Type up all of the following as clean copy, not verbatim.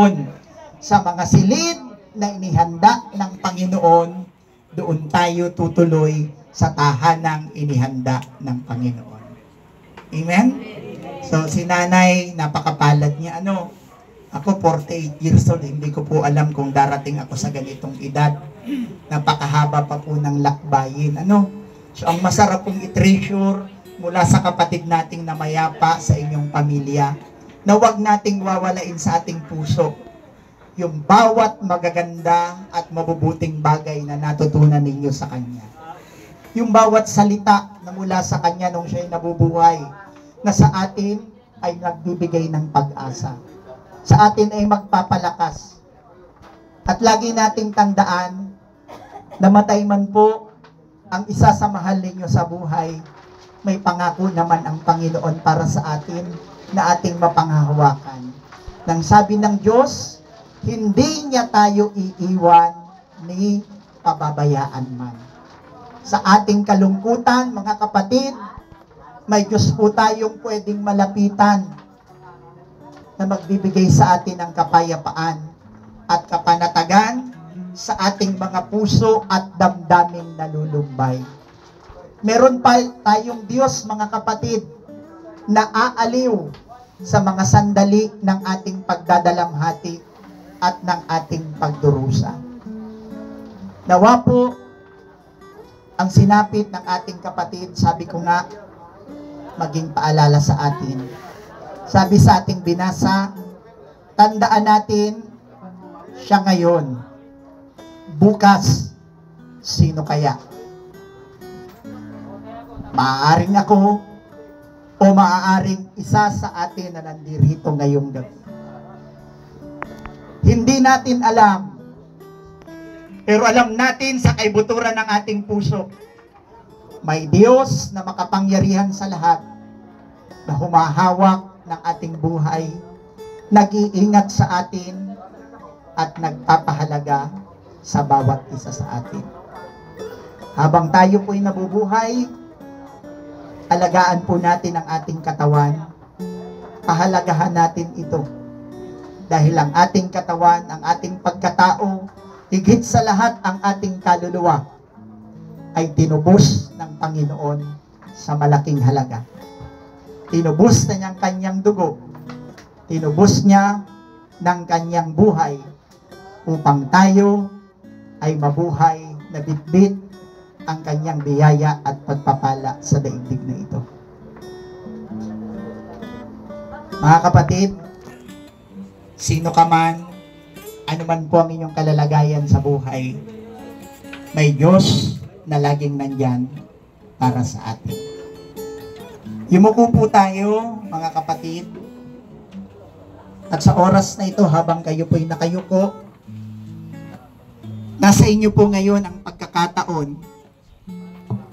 doon sa mga silid na inihanda ng Panginoon, doon tayo tutuloy sa tahanang inihanda ng Panginoon. Amen? So, si nanay, napakapalad niya. Ako 48 years old, hindi ko po alam kung darating ako sa ganitong edad. Napakahaba pa po ng lakbayin. So, ang masarap pong i-treasure mula sa kapatid nating namayapa sa inyong pamilya, na huwag nating wawalain sa ating puso yung bawat magaganda at mabubuting bagay na natutunan ninyo sa Kanya. Yung bawat salita na mula sa Kanya nung siya'y nabubuhay, na sa atin ay nagbibigay ng pag-asa. Sa atin ay magpapalakas. At lagi nating tandaan, namatay man po ang isa sa mahal ninyo sa buhay, may pangako naman ang Panginoon para sa atin na ating mapanghahawakan. Nang sabi ng Diyos, hindi niya tayo iiwan ni pababayaan man. Sa ating kalungkutan, mga kapatid, may Diyos po tayong pwedeng malapitan na magbibigay sa atin ng kapayapaan at kapanatagan sa ating mga puso at damdaming nalulumbay. Meron pa tayong Diyos, mga kapatid, na aaliw sa mga sandali ng ating pagdadalamhati at ng ating pagdurusa. Nawa po ang sinapit ng ating kapatid, sabi ko nga, maging paalala sa atin. Sabi sa ating binasa, tandaan natin, siya ngayon. Bukas, sino kaya? Maaaring ako o maaaring isa sa atin na nandirito ngayong gabi. Hindi natin alam, pero alam natin sa kaibuturan ng ating puso, may Diyos na makapangyarihan sa lahat, na humahawak ng ating buhay, nag-iingat sa atin, at nagpapahalaga sa bawat isa sa atin. Habang tayo po'y nabubuhay, alagaan po natin ang ating katawan, pahalagahan natin ito. Dahil ang ating katawan, ang ating pagkatao, higit sa lahat ang ating kaluluwa, ay tinubos ng Panginoon sa malaking halaga. Tinubos na niyang kanyang dugo. Tinubos niya ng kanyang buhay upang tayo ay mabuhay na bitbit ang kanyang biyaya at pagpapala sa daigdig na ito. Mga kapatid, sino ka man, ano man po ang inyong kalalagayan sa buhay, may Diyos na laging nandyan para sa atin. Yumuko po tayo, mga kapatid, at sa oras na ito, habang kayo po'y nakayuko, nasa inyo po ngayon ang pagkakataon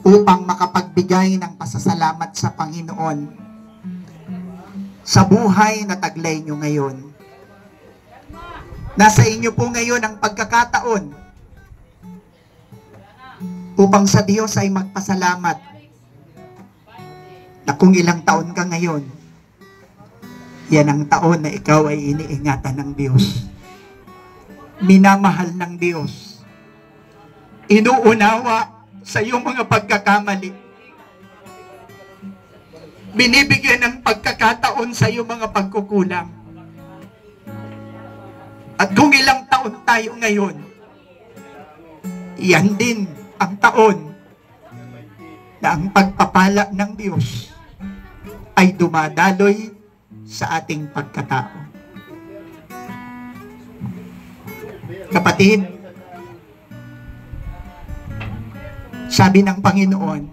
upang makapagbigay ng pasasalamat sa Panginoon sa buhay na taglay nyo ngayon. Nasa inyo po ngayon ang pagkakataon upang sa Diyos ay magpasalamat na kung ilang taon ka ngayon, yan ang taon na ikaw ay iniingatan ng Diyos. Minamahal ng Diyos. Inuunawa sa iyong mga pagkakamali. Binibigyan ng pagkakataon sa iyong mga pagkukulang. At kung ilang taon tayo ngayon, yan din ang taon na ang pagpapala ng Diyos ay dumadaloy sa ating pagkatao. Kapatid, sabi ng Panginoon,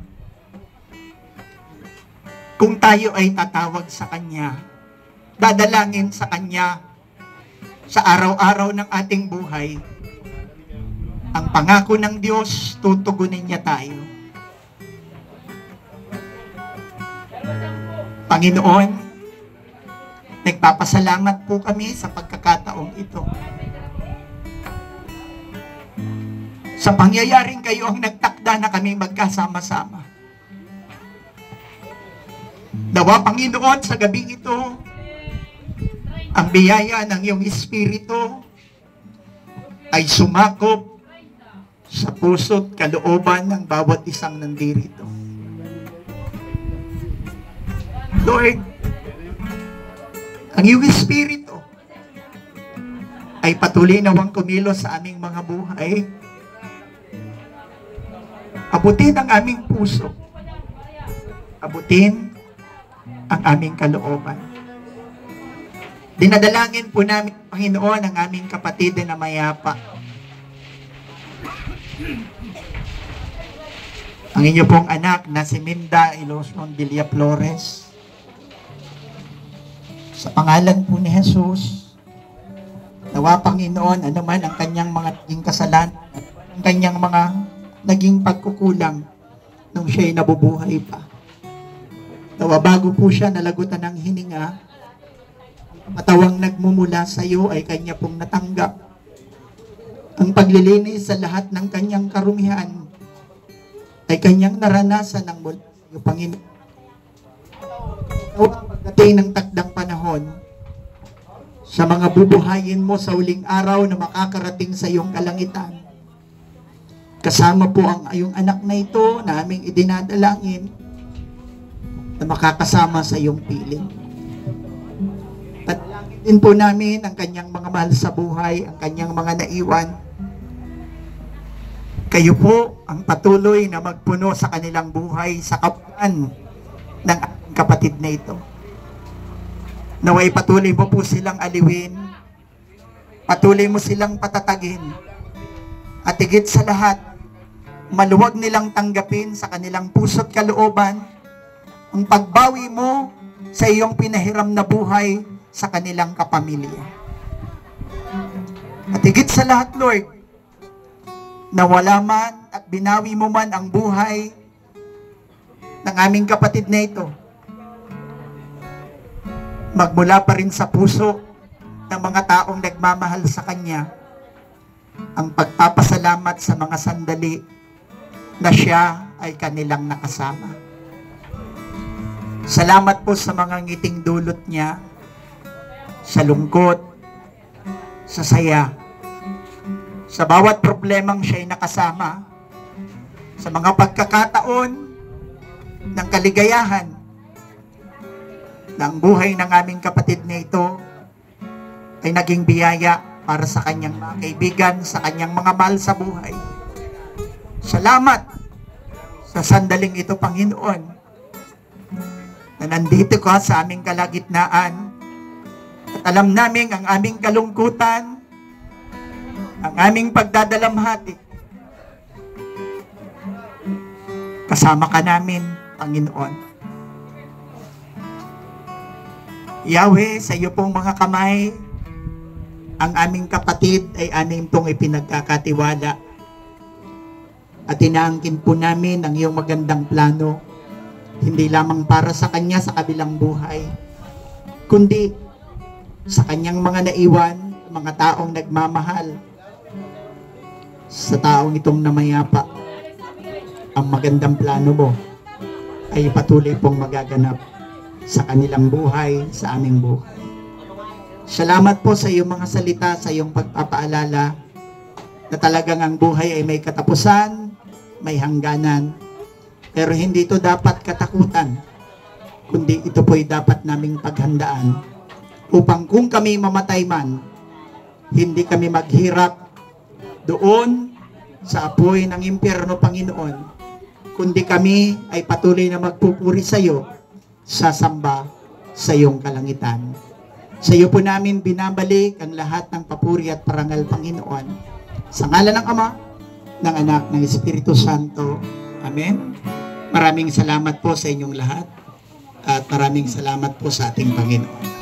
kung tayo ay tatawag sa Kanya, dadalangin sa Kanya sa araw-araw ng ating buhay, ang pangako ng Diyos, tutugunin niya tayo. Panginoon, nagpapasalamat po kami sa pagkakataong ito. Sa pangyayaring kayo ang nagtakda na kami magkasama-sama. Nawa, Panginoon, sa gabi ito, ang biyaya ng iyong Espiritu ay sumakop sa puso't kalooban ng bawat isang nandirito. Lord, ang iyong Espiritu ay patuloy nawang kumilos sa aming mga buhay. Abutin ang aming puso. Abutin ang aming kalooban. Dinadalangin po namin, Panginoon, ang aming kapatid na mayapa. Ang inyo pong anak na si Minda Iloson Villaflores. Sa pangalan po ni Jesus, nawa Panginoon, ano man ang kanyang mga naging kasalanan, ang kanyang mga naging pagkukulang nung siya'y nabubuhay pa. Nawa bago po siya nalagutan ng hininga, matawang nagmumula sa iyo ay kanya pong natanggap. Ang paglilinis sa lahat ng kanyang karumihan ay kanyang naranasan ng mula sa iyo, Panginoon. Nawa pagdating ng takdang panahon, sa mga bubuhayin mo sa huling araw na makakarating sa iyong kalangitan, kasama po ang iyong anak na ito na aming idinadalangin na makakasama sa iyong piling. Padalangin din po namin ang kanyang mga mahal sa buhay, ang kanyang mga naiwan. Kayo po ang patuloy na magpuno sa kanilang buhay sa kapuan ng ating kapatid na ito. Naway patuloy mo po silang aliwin, patuloy mo silang patatagin, at higit sa lahat, maluwag nilang tanggapin sa kanilang puso't kalooban ang pagbawi mo sa iyong pinahiram na buhay sa kanilang kapamilya. At higit sa lahat, Lord, nawala man at binawi mo man ang buhay ng aming kapatid na ito, magmula pa rin sa puso ng mga taong nagmamahal sa Kanya ang pagpapasalamat sa mga sandali na siya ay kanilang nakasama. Salamat po sa mga ngiting dulot niya, sa lungkot, sa saya, sa bawat problemang siya ay nakasama, sa mga pagkakataon ng kaligayahan na ang buhay ng aming kapatid na ito ay naging biyaya para sa kanyang mga kaibigan, sa kanyang mga mahal sa buhay. Salamat sa sandaling ito, Panginoon, na nandito ka sa aming kalagitnaan at alam namin ang aming kalungkutan, ang aming pagdadalamhati. Kasama ka namin, Panginoon. Yahweh, sa iyo pong mga kamay, ang aming kapatid ay aming pong ipinagkakatiwala. At inaangkin po namin ang iyong magandang plano, hindi lamang para sa kanya sa kabilang buhay, kundi sa kanyang mga naiwan, mga taong nagmamahal, sa taong itong namayapa. Ang magandang plano mo ay patuloy pong magaganap sa kanilang buhay, sa aming buhay. Salamat po sa iyong mga salita, sa iyong pagpapaalala na talagang ang buhay ay may katapusan, may hangganan, pero hindi ito dapat katakutan, kundi ito po'y dapat naming paghandaan upang kung kami mamatay man, hindi kami maghirap doon sa apoy ng impyerno, Panginoon, kundi kami ay patuloy na magpupuri sa iyo, sasamba sa iyong kalangitan. Sa iyo po namin binabalik ang lahat ng papuri at parangal, Panginoon. Sa ngalan ng Ama, ng Anak, ng Espiritu Santo. Amen. Maraming salamat po sa inyong lahat at maraming salamat po sa ating Panginoon.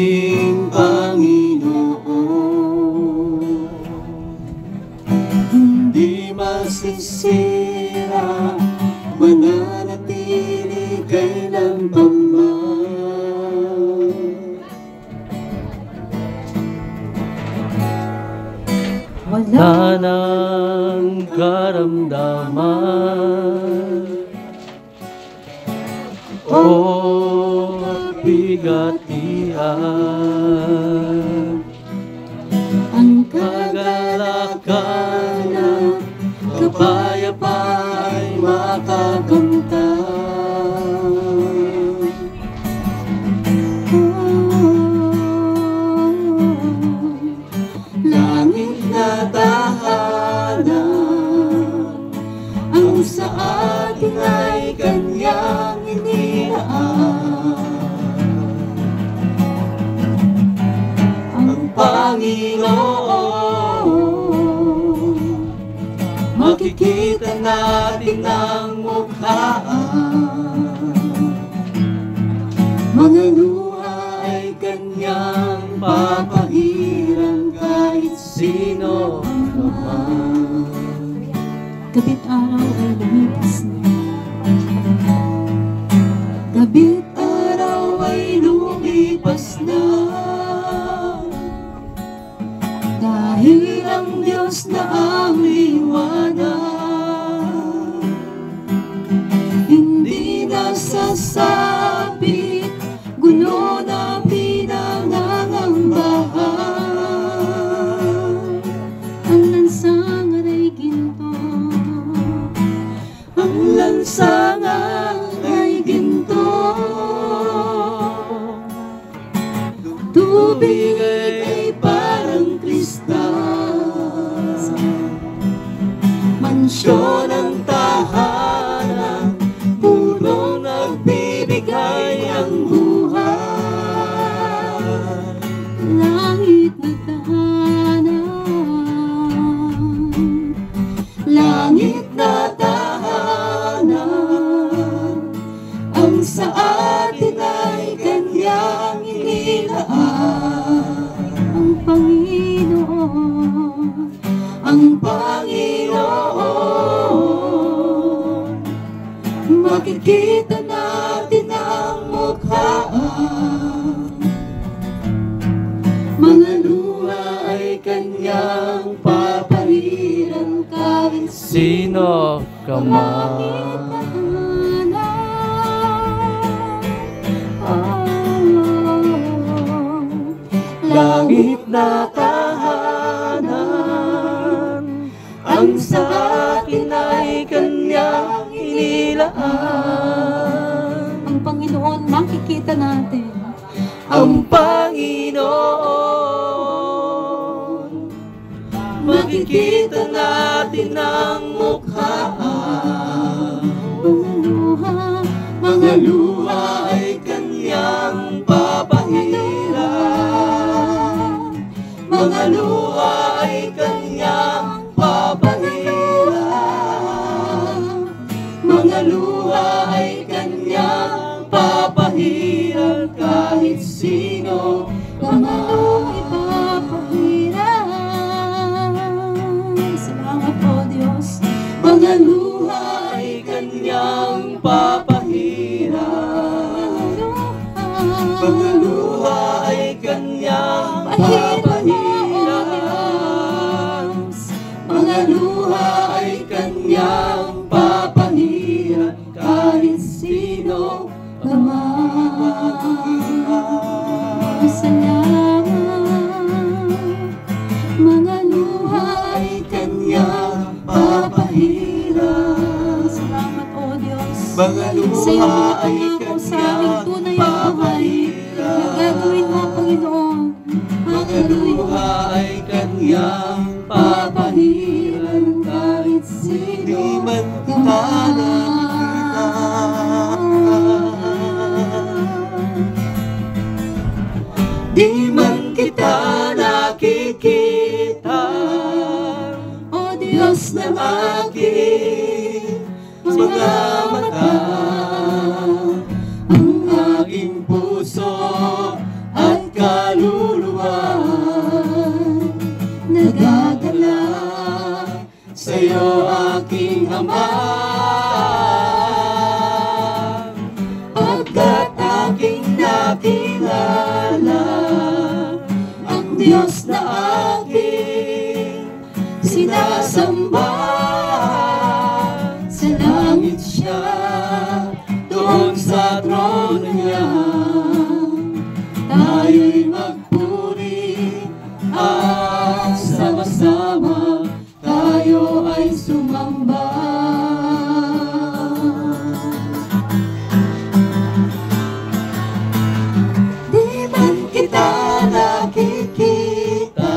ating Panginoon. Hindi masisira, mananatili kailanman. Wala nang karamdaman o bigatian, ang kagalakan ng kapayapa'y makakamtan. Langit na tahanan, ang sa atin ay Kanyang inilaan. Ang Panginoon, makikita natin ang mukhaan. Mga luha ay Kanyang papahiran kahit sino naman. Gabit araw ay lumipas na, gabit araw ay lumipas na, dahil ang Diyos na ang liwanag. Hindi nasasabi, gulo na pinangangambahan. Ang lansangan ay ginto, ang lansangan ay ginto. Tubig ay parang kristal, mansyon ang tahanan, punong nagbibigay ang buhay. Langit na tahanan, langit na tahanan, ang sa atin ay Kanyang inilaan. Ang Panginoon, ang Panginoon, makikita natin ang mukhaan. Mga luha ay Kanyang papahiran kahit sino ka man. Langit na tahanan, ang sa atin ay Kanyang inilaan. Ang Panginoon, makikita natin. Ang Panginoon, makikita natin ang mukhaan. Mga luha ay Kanyang papahiran. Mga luha ay Kanyang papahiran. Mga luha ay Kanyang papahiran kahit sino ka man ipapahiran. Salamat po, Diyos. Mga luha ay Kanyang papahiran. Mga luha ay Kanyang papahiran. Mga luha ay Kanyang papahiran kahit sino ka man. Salamat. Mga luha ay Kanyang papahiran. Salamat, O Diyos. Mga Sa iyo luha ay ako sa aming Kanyang tunay na buhay na gagawin mo, Panginoon. Mga luha ay Kanyang papahiran kahit sino man kita nakita. Di man kita nakikita, O Diyos na aking mga mata, ang aking puso at kaluluwa nagagala sa'yo aking Ama. Pagkat aking nakilala ang Diyos na aking sinasamba. Sa langit siya, doon sa trono niya, tayo'y magpuri at sama-sama tayo ay sumamba. Di man kita nakikita,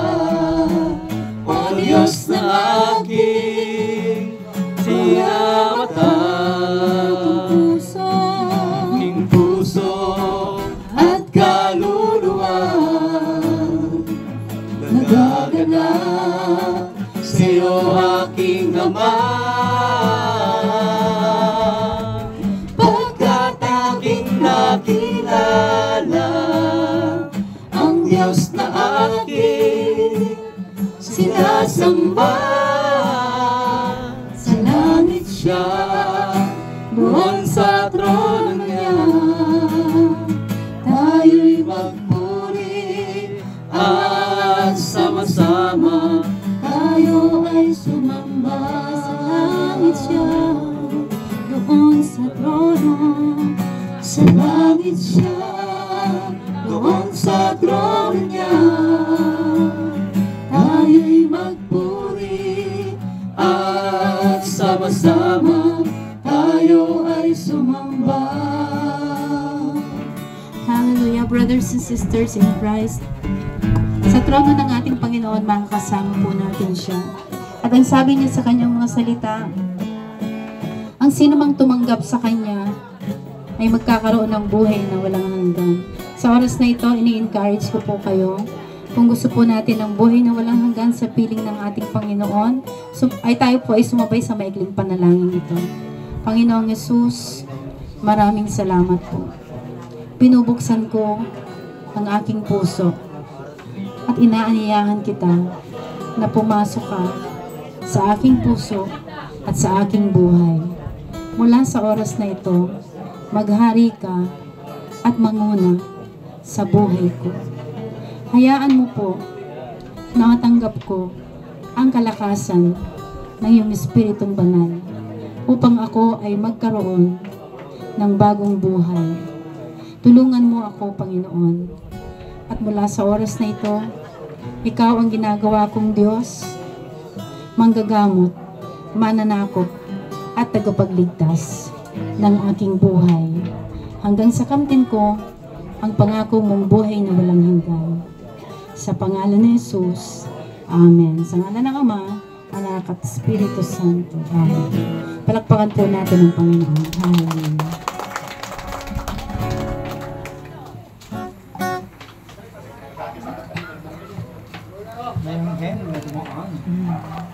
o Diyos na aking sinamata, aking puso at kaluluwa nagagana sa'yo aking Ama. Pagkat aking nakilala ang Diyos na aking sinasamba. Sa langit siya, doon sa trono niya, tayo'y magpuri at sama-sama tayo ay sumamba. Sa langit siya, doon sa trono. Sa langit siya, doon sa trono niya, tayo'y magpuri at sama-sama tayo ay sumamba. Hallelujah, brothers and sisters in Christ. Sa trono ng ating Panginoon, makakasama po natin siya. At ang sabi niya sa kanyang mga salita, ang sino mang tumanggap sa kanya ay magkakaroon ng buhay na walang hanggan. Sa oras na ito, ini-encourage ko po kayo, kung gusto po natin ng buhay na walang hanggan sa piling ng ating Panginoon, ay tayo po ay sumabay sa maikling panalangin ito. Panginoong Yesus, maraming salamat po. Binubuksan ko ang aking puso at inaanyayahan kita na pumasok ka sa aking puso at sa aking buhay. Mula sa oras na ito, maghari ka at manguna sa buhay ko. Hayaan mo po na matanggap ko ang kalakasan ng iyong Espiritong Banal upang ako ay magkaroon ng bagong buhay. Tulungan mo ako, Panginoon. At mula sa oras na ito, ikaw ang ginagawa kong Diyos, manggagamot, mananakop, at tagapagligtas ng aking buhay. Hanggang sa kamtin ko ang pangako mong buhay na walang hanggan. Sa pangalan ni Jesus, Amen. Sa ngalan ng Ama, Anak at Espiritu Santo. Amen. Palakpakan po natin ang Panginoon. Hallelujah. May hand na dumaan.